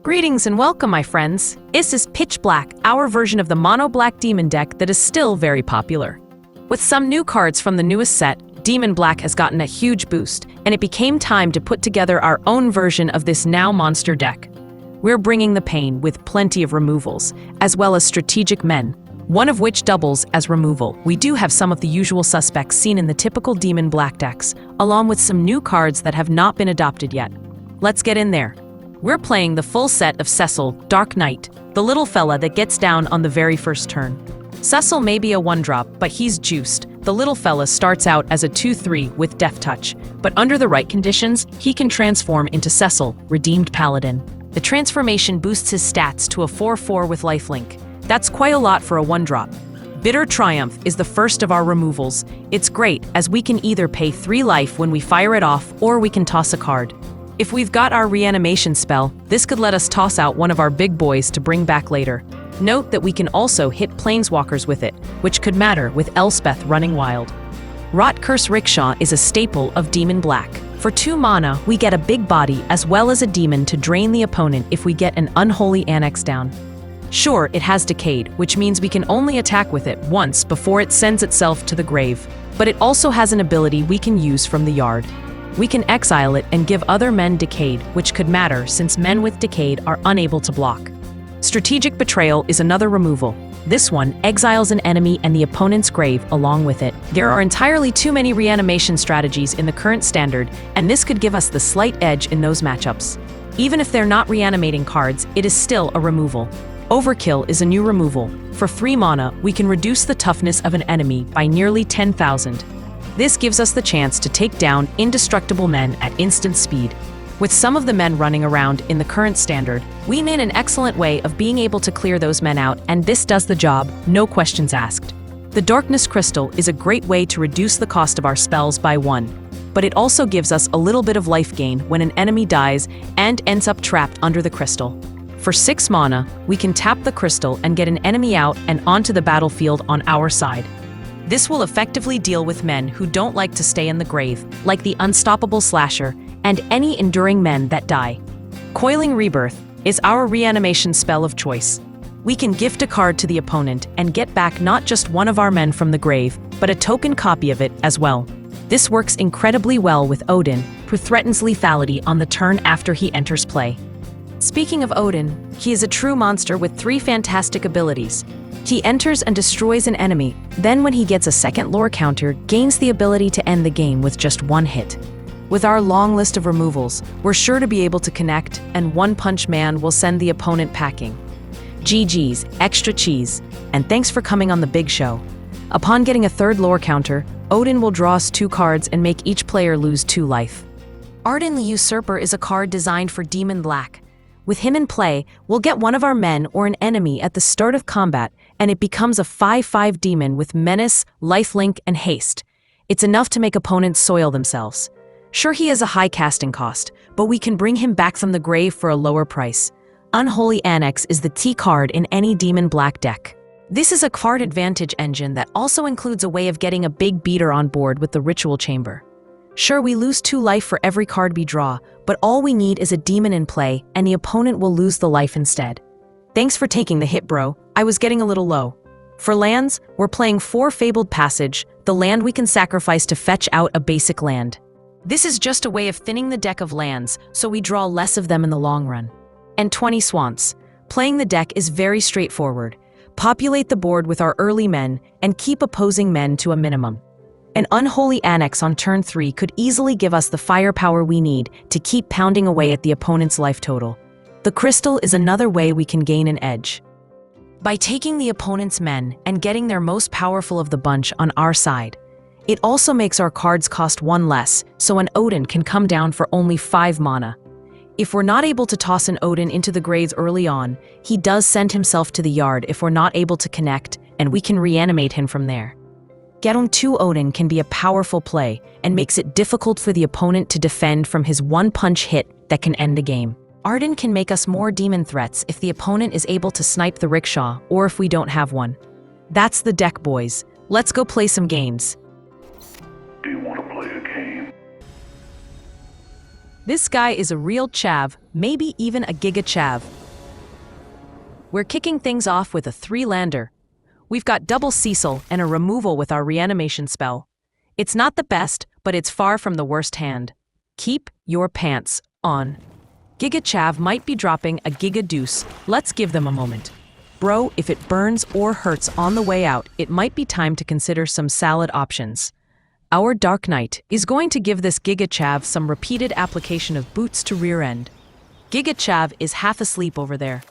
Greetings and welcome, my friends. This is Pitch Black, our version of the mono black demon deck that is still very popular. With some new cards from the newest set, Demon Black has gotten a huge boost, and it became time to put together our own version of this now monster deck. We're bringing the pain with plenty of removals, as well as strategic men, one of which doubles as removal. We do have some of the usual suspects seen in the typical Demon Black decks, along with some new cards that have not been adopted yet. Let's get in there. We're playing the full set of Cecil, Dark Knight, the little fella that gets down on the very first turn. Cecil may be a 1-drop, but he's juiced. The little fella starts out as a 2/3 with Death Touch, but under the right conditions, he can transform into Cecil, Redeemed Paladin. The transformation boosts his stats to a 4/4 with lifelink. That's quite a lot for a 1-drop. Bitter Triumph is the first of our removals. It's great, as we can either pay 3 life when we fire it off, or we can toss a card. If we've got our reanimation spell, this could let us toss out one of our big boys to bring back later. Note that we can also hit planeswalkers with it, which could matter with Elspeth running wild. Rot-Curse Rakshasa is a staple of Demon Black. For 2 mana, we get a big body as well as a demon to drain the opponent if we get an Unholy Annex down. Sure, it has Decayed, which means we can only attack with it once before it sends itself to the grave, but it also has an ability we can use from the yard. We can exile it and give other men Decayed, which could matter since men with Decayed are unable to block. Strategic Betrayal is another removal. This one exiles an enemy and the opponent's grave along with it. There are entirely too many reanimation strategies in the current standard, and this could give us the slight edge in those matchups. Even if they're not reanimating cards, it is still a removal. Overkill is a new removal. For 3 mana, we can reduce the toughness of an enemy by nearly 10,000. This gives us the chance to take down indestructible men at instant speed. With some of the men running around in the current standard, we made an excellent way of being able to clear those men out, and this does the job, no questions asked. The Darkness Crystal is a great way to reduce the cost of our spells by 1, but it also gives us a little bit of life gain when an enemy dies and ends up trapped under the crystal. For 6 mana, we can tap the crystal and get an enemy out and onto the battlefield on our side. This will effectively deal with men who don't like to stay in the grave, like the Unstoppable Slasher, and any enduring men that die. Coiling Rebirth is our reanimation spell of choice. We can gift a card to the opponent and get back not just one of our men from the grave, but a token copy of it as well. This works incredibly well with Odin, who threatens lethality on the turn after he enters play. Speaking of Odin, he is a true monster with 3 fantastic abilities. He enters and destroys an enemy, then when he gets a second lore counter, gains the ability to end the game with just 1 hit. With our long list of removals, we're sure to be able to connect, and One Punch Man will send the opponent packing. GG's, extra cheese, and thanks for coming on the big show. Upon getting a 3rd lore counter, Odin will draw us 2 cards and make each player lose 2 life. Ardyn the Usurper is a card designed for Demon Black. With him in play, we'll get one of our men or an enemy at the start of combat, and it becomes a 5/5 demon with menace, lifelink, and haste. It's enough to make opponents soil themselves. Sure, he has a high casting cost, but we can bring him back from the grave for a lower price. Unholy Annex is the T card in any Demon Black deck. This is a card advantage engine that also includes a way of getting a big beater on board with the Ritual Chamber. Sure, we lose 2 life for every card we draw, but all we need is a demon in play, and the opponent will lose the life instead. Thanks for taking the hit, bro. I was getting a little low. For lands, we're playing 4 Fabled Passage, the land we can sacrifice to fetch out a basic land. This is just a way of thinning the deck of lands, so we draw less of them in the long run. And 20 Swans. Playing the deck is very straightforward. Populate the board with our early men, and keep opposing men to a minimum. An Unholy Annex on turn 3 could easily give us the firepower we need to keep pounding away at the opponent's life total. The crystal is another way we can gain an edge. By taking the opponent's men and getting their most powerful of the bunch on our side, it also makes our cards cost 1 less, so an Odin can come down for only 5 mana. If we're not able to toss an Odin into the graves early on, he does send himself to the yard if we're not able to connect, and we can reanimate him from there. Getting 2 Odin can be a powerful play and makes it difficult for the opponent to defend from his 1-punch hit that can end the game. Ardyn can make us more demon threats if the opponent is able to snipe the rickshaw or if we don't have one. That's the deck, boys. Let's go play some games. Do you want to play a game? This guy is a real chav, maybe even a giga chav. We're kicking things off with a 3-lander. We've got double Cecil and a removal with our reanimation spell. It's not the best, but it's far from the worst hand. Keep your pants on. Giga Chav might be dropping a Giga Deuce. Let's give them a moment. Bro, if it burns or hurts on the way out, it might be time to consider some salad options. Our Dark Knight is going to give this Giga Chav some repeated application of boots to rear end. Giga Chav is half asleep over there.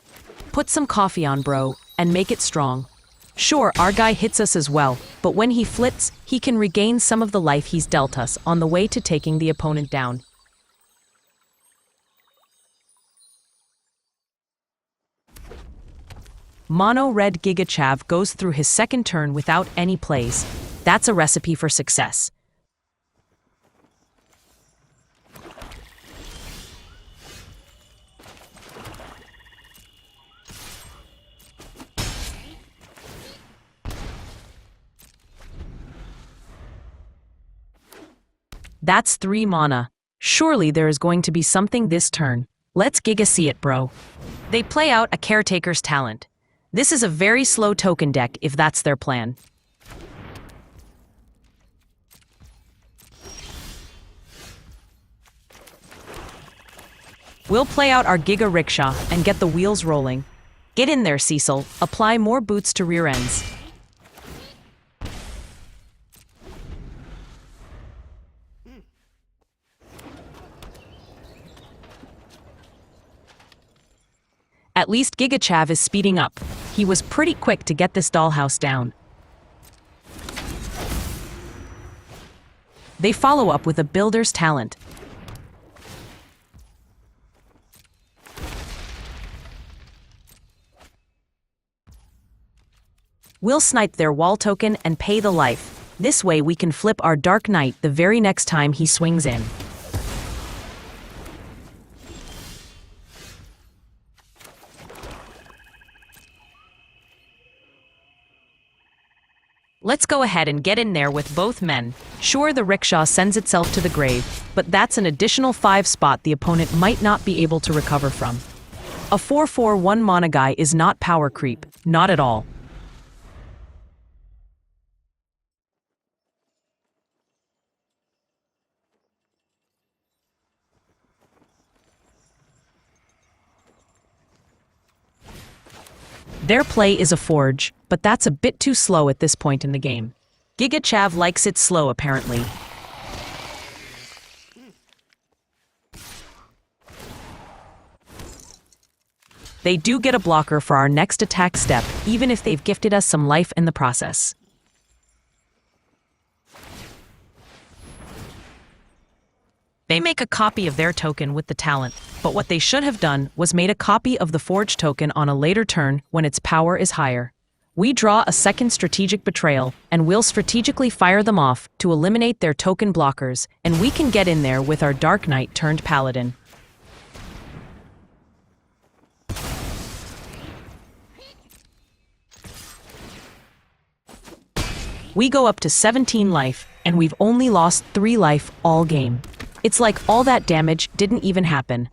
Put some coffee on, bro, and make it strong. Sure, our guy hits us as well, but when he flits, he can regain some of the life he's dealt us on the way to taking the opponent down. Mono Red Giga Chav goes through his second turn without any plays. That's a recipe for success. That's 3 mana. Surely there is going to be something this turn. Let's Giga see it, bro. They play out a Caretaker's Talent. This is a very slow token deck if that's their plan. We'll play out our Giga Rickshaw and get the wheels rolling. Get in there, Cecil. Apply more boots to rear ends. At least Giga Chav is speeding up. He was pretty quick to get this dollhouse down. They follow up with a Builder's Talent. We'll snipe their wall token and pay the life. This way we can flip our Dark Knight the very next time he swings in. Let's go ahead and get in there with both men. Sure, the rickshaw sends itself to the grave, but that's an additional 5 spot the opponent might not be able to recover from. A 4/4 1 mana guy is not power creep, not at all. Their play is a forge, but that's a bit too slow at this point in the game. Giga Chav likes it slow, apparently. They do get a blocker for our next attack step, even if they've gifted us some life in the process. They make a copy of their token with the talent, but what they should have done was made a copy of the Forge token on a later turn when its power is higher. We draw a second Strategic Betrayal, and we'll strategically fire them off to eliminate their token blockers, and we can get in there with our Dark Knight turned Paladin. We go up to 17 life, and we've only lost 3 life all game. It's like all that damage didn't even happen.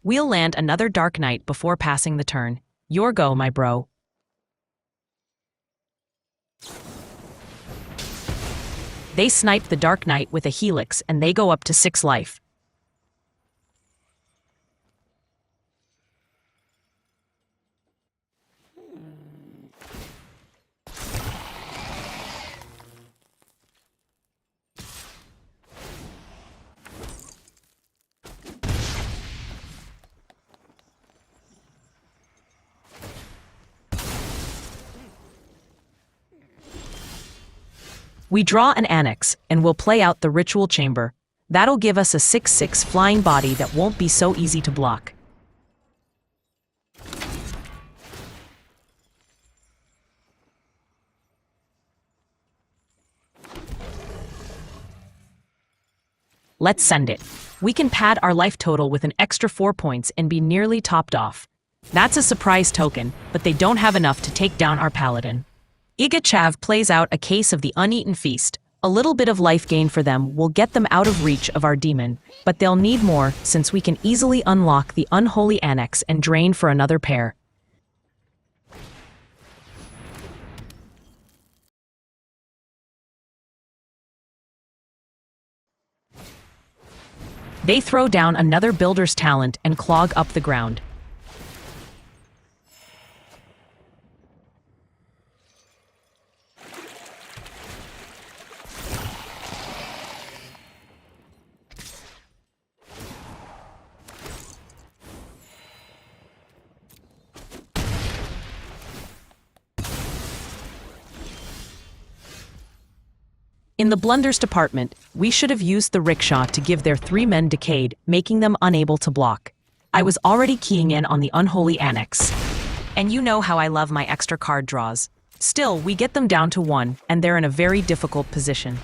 We'll land another Dark Knight before passing the turn. Your go, my bro. They snipe the Dark Knight with a Helix and they go up to 6 life. We draw an Annex, and we'll play out the Ritual Chamber. That'll give us a 6/6 flying body that won't be so easy to block. Let's send it. We can pad our life total with an extra 4 points and be nearly topped off. That's a surprise token, but they don't have enough to take down our Paladin. Giga Chav plays out a case of the Uneaten Feast. A little bit of life gain for them will get them out of reach of our demon, but they'll need more since we can easily unlock the Unholy Annex and drain for another pair. They throw down another builder's talent and clog up the ground. In the blunders department, we should have used the rickshaw to give their 3 men decayed, making them unable to block. I was already keying in on the Unholy Annex. And you know how I love my extra card draws. Still, we get them down to 1, and they're in a very difficult position.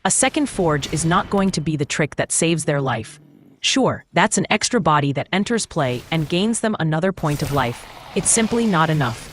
A second forge is not going to be the trick that saves their life. Sure, that's an extra body that enters play and gains them another point of life. It's simply not enough.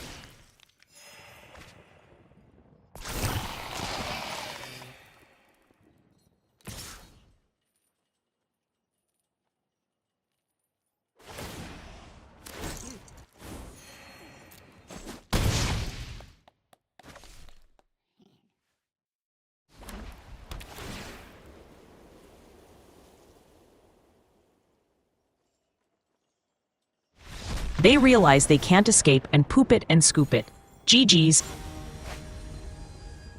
They realize they can't escape and poop it and scoop it. GG's.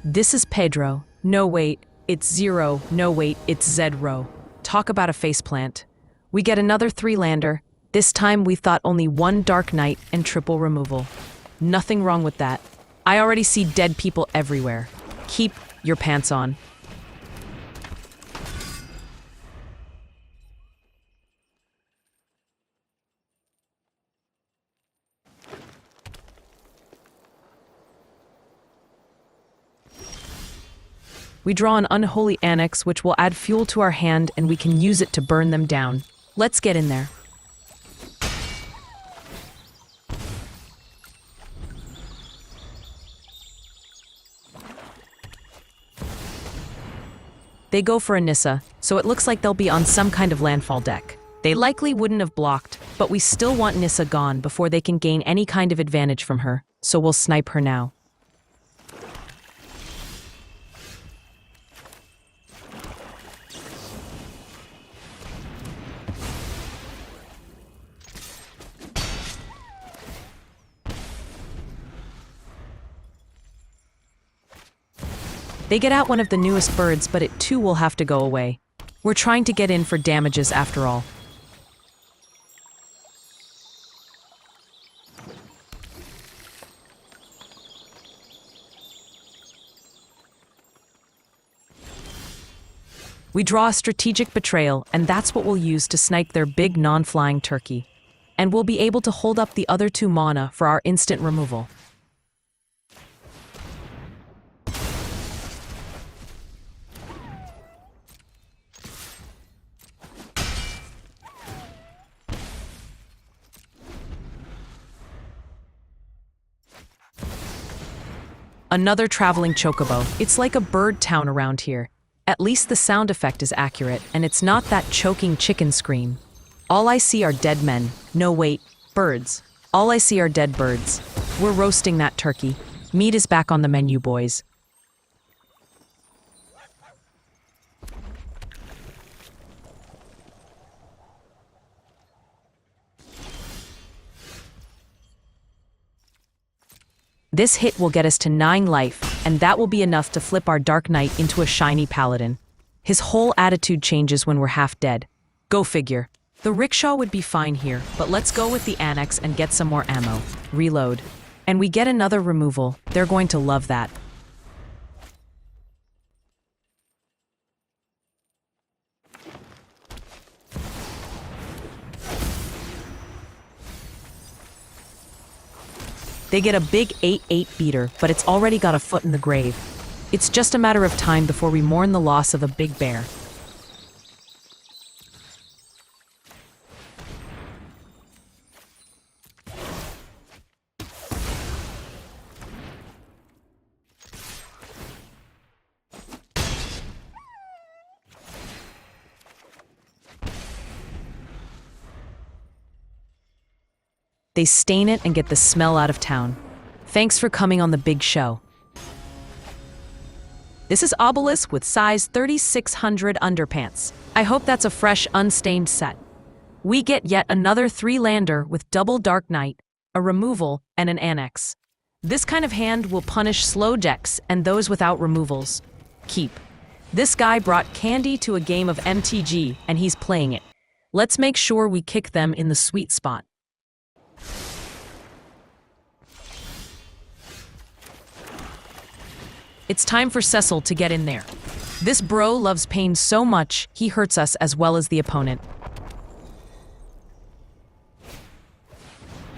This is Pedro. No wait, it's Zero. No wait, it's Zedro. Talk about a faceplant. We get another 3-lander. This time we thought only 1 Dark Knight and triple removal. Nothing wrong with that. I already see dead people everywhere. Keep your pants on. We draw an Unholy Annex, which will add fuel to our hand, and we can use it to burn them down. Let's get in there. They go for a Nissa, so it looks like they'll be on some kind of landfall deck. They likely wouldn't have blocked, but we still want Nissa gone before they can gain any kind of advantage from her, so we'll snipe her now. They get out one of the newest birds, but it too will have to go away. We're trying to get in for damages after all. We draw a Strategic Betrayal, and that's what we'll use to snipe their big non-flying turkey. And we'll be able to hold up the other 2 mana for our instant removal. Another traveling chocobo. It's like a bird town around here. At least the sound effect is accurate, and it's not that choking chicken scream. All I see are dead men. No, wait, birds. All I see are dead birds. We're roasting that turkey. Meat is back on the menu, boys. This hit will get us to 9 life, and that will be enough to flip our Dark Knight into a shiny paladin. His whole attitude changes when we're half dead. Go figure. The rickshaw would be fine here, but let's go with the Annex and get some more ammo. Reload. And we get another removal. They're going to love that. They get a big 8/8 beater, but it's already got a foot in the grave. It's just a matter of time before we mourn the loss of a big bear. They stain it and get the smell out of town. Thanks for coming on the big show. This is Obelisk with size 3600 underpants. I hope that's a fresh, unstained set. We get yet another 3-lander with double Dark Knight, a removal, and an Annex. This kind of hand will punish slow decks and those without removals. Keep. This guy brought candy to a game of MTG, and he's playing it. Let's make sure we kick them in the sweet spot. It's time for Cecil to get in there. This bro loves pain so much, he hurts us as well as the opponent.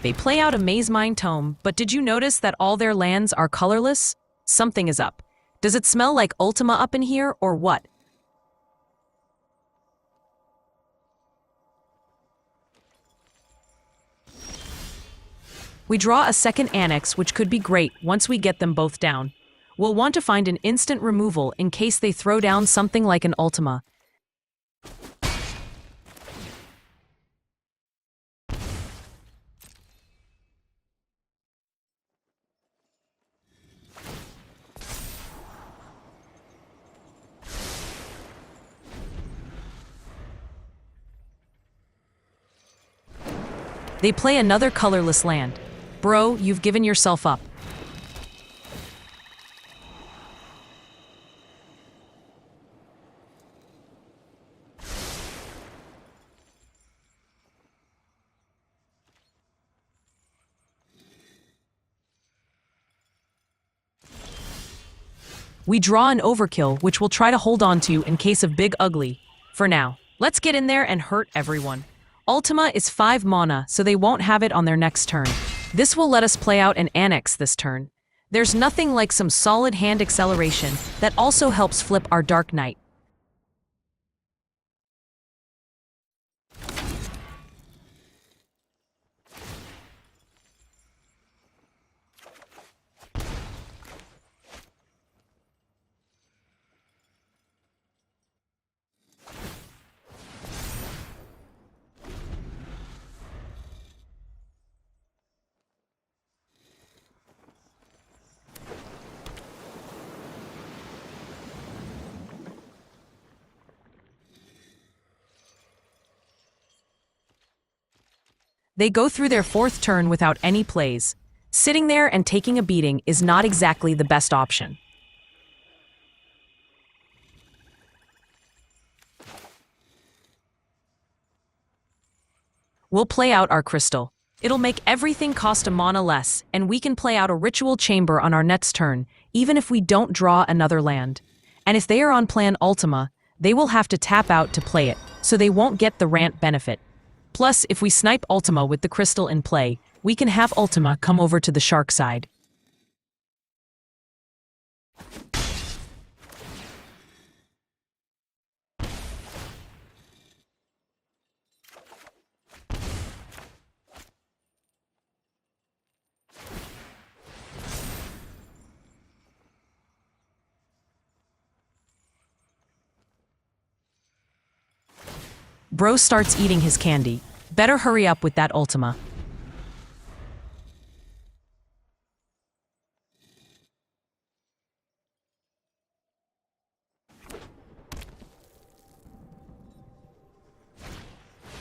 They play out a Maze Mine Tome, but did you notice that all their lands are colorless? Something is up. Does it smell like Ultima up in here, or what? We draw a second Annex, which could be great once we get them both down. We'll want to find an instant removal in case they throw down something like an Ultima. They play another colorless land. Bro, you've given yourself up. We draw an Overkill, which we'll try to hold on to in case of Big Ugly. For now, let's get in there and hurt everyone. Ultima is 5 mana, so they won't have it on their next turn. This will let us play out an Annex this turn. There's nothing like some solid hand acceleration that also helps flip our Dark Knight. They go through their 4th turn without any plays. Sitting there and taking a beating is not exactly the best option. We'll play out our Crystal. It'll make everything cost a mana less, and we can play out a Ritual Chamber on our next turn, even if we don't draw another land. And if they are on plan Ultima, they will have to tap out to play it, so they won't get the rant benefit. Plus, if we snipe Ultima with the Crystal in play, we can have Ultima come over to the Shark side. Bro starts eating his candy. Better hurry up with that Ultima.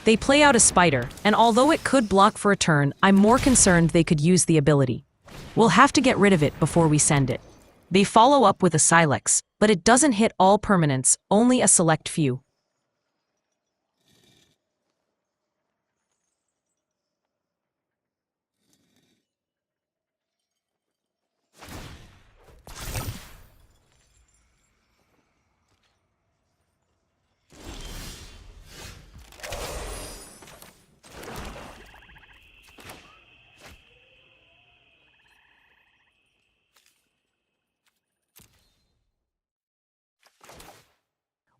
They play out a Spider, and although it could block for a turn, I'm more concerned they could use the ability. We'll have to get rid of it before we send it. They follow up with a Silex, but it doesn't hit all permanents, only a select few.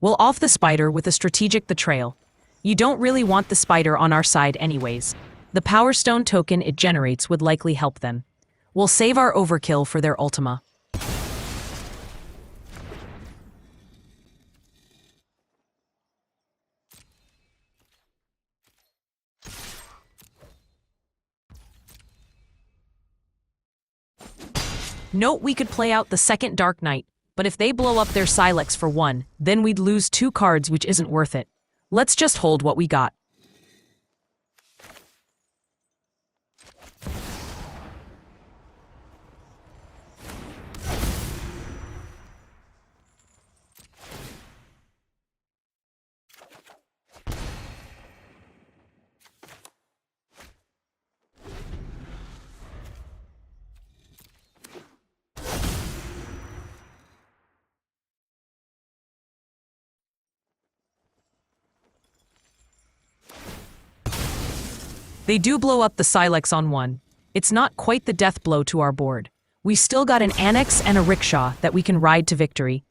We'll off the Spider with a Strategic Betrayal. You don't really want the Spider on our side anyways. The Power Stone token it generates would likely help them. We'll save our Overkill for their Ultima. Note we could play out the second Dark Knight, But if they blow up their Silex for 1, then we'd lose 2 cards, which isn't worth it. Let's just hold what we got. They do blow up the Silex on 1. It's not quite the death blow to our board. We still got an Annex and a Rickshaw that we can ride to victory.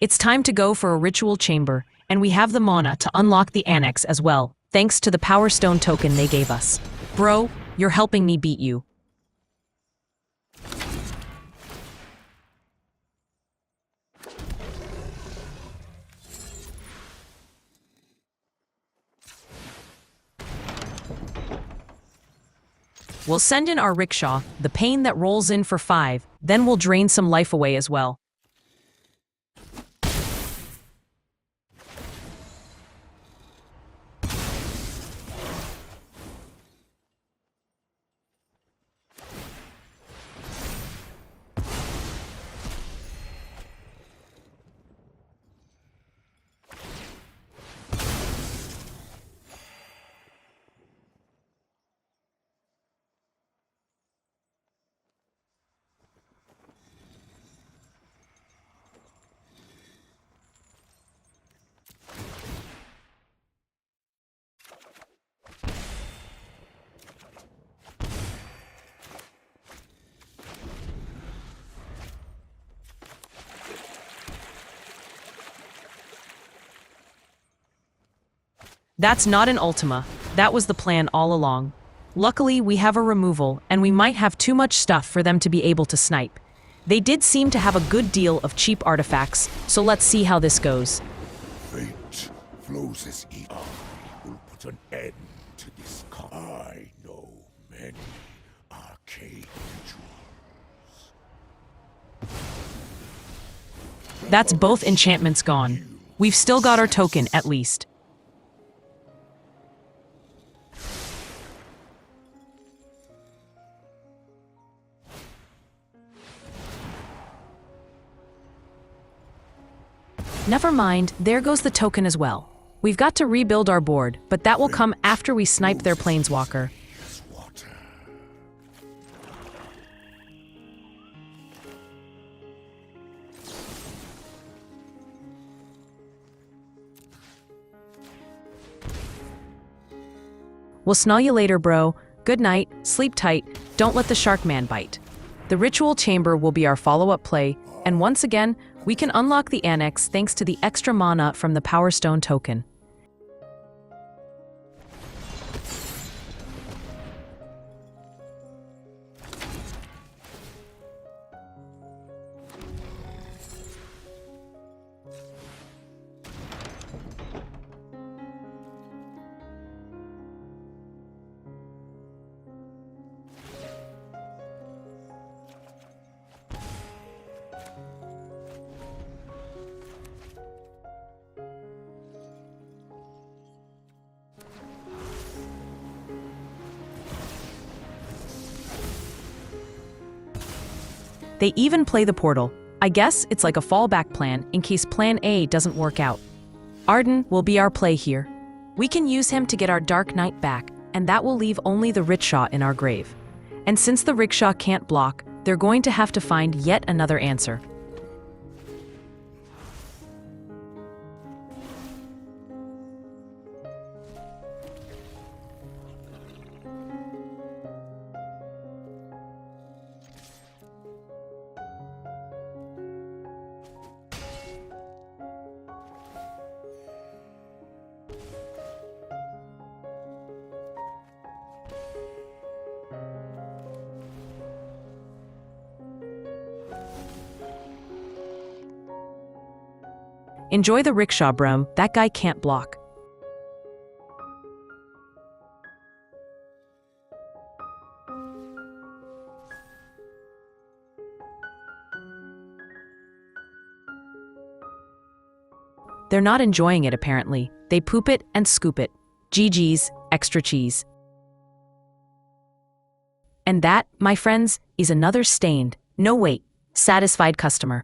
It's time to go for a ritual chamber, and we have the mana to unlock the Annex as well, thanks to the Power Stone token they gave us. Bro, you're helping me beat you. We'll send in our Rickshaw, the pain that rolls in for 5, then we'll drain some life away as well. That's not an Ultima. That was the plan all along. Luckily, we have a removal, and we might have too much stuff for them to be able to snipe. They did seem to have a good deal of cheap artifacts, so let's see how this goes. Fate flows as evil will put an end to this I know many arcane rituals. That's both enchantments gone. We've still got our token, at least. Never mind, there goes the token as well. We've got to rebuild our board, but that will come after we snipe their planeswalker. We'll snarl you later, bro. Good night, sleep tight, don't let the shark man bite. The ritual chamber will be our follow-up play, and once again, we can unlock the Annex thanks to the extra mana from the Power Stone token. They even play the portal. I guess it's like a fallback plan in case plan A doesn't work out. Ardyn will be our play here. We can use him to get our Dark Knight back, and that will leave only the Rickshaw in our grave. And since the Rickshaw can't block, they're going to have to find yet another answer. Enjoy the rickshaw, bro. That guy can't block. They're not enjoying it, apparently. They poop it and scoop it. GG's, extra cheese. And that, my friends, is another stained, no wait, satisfied customer.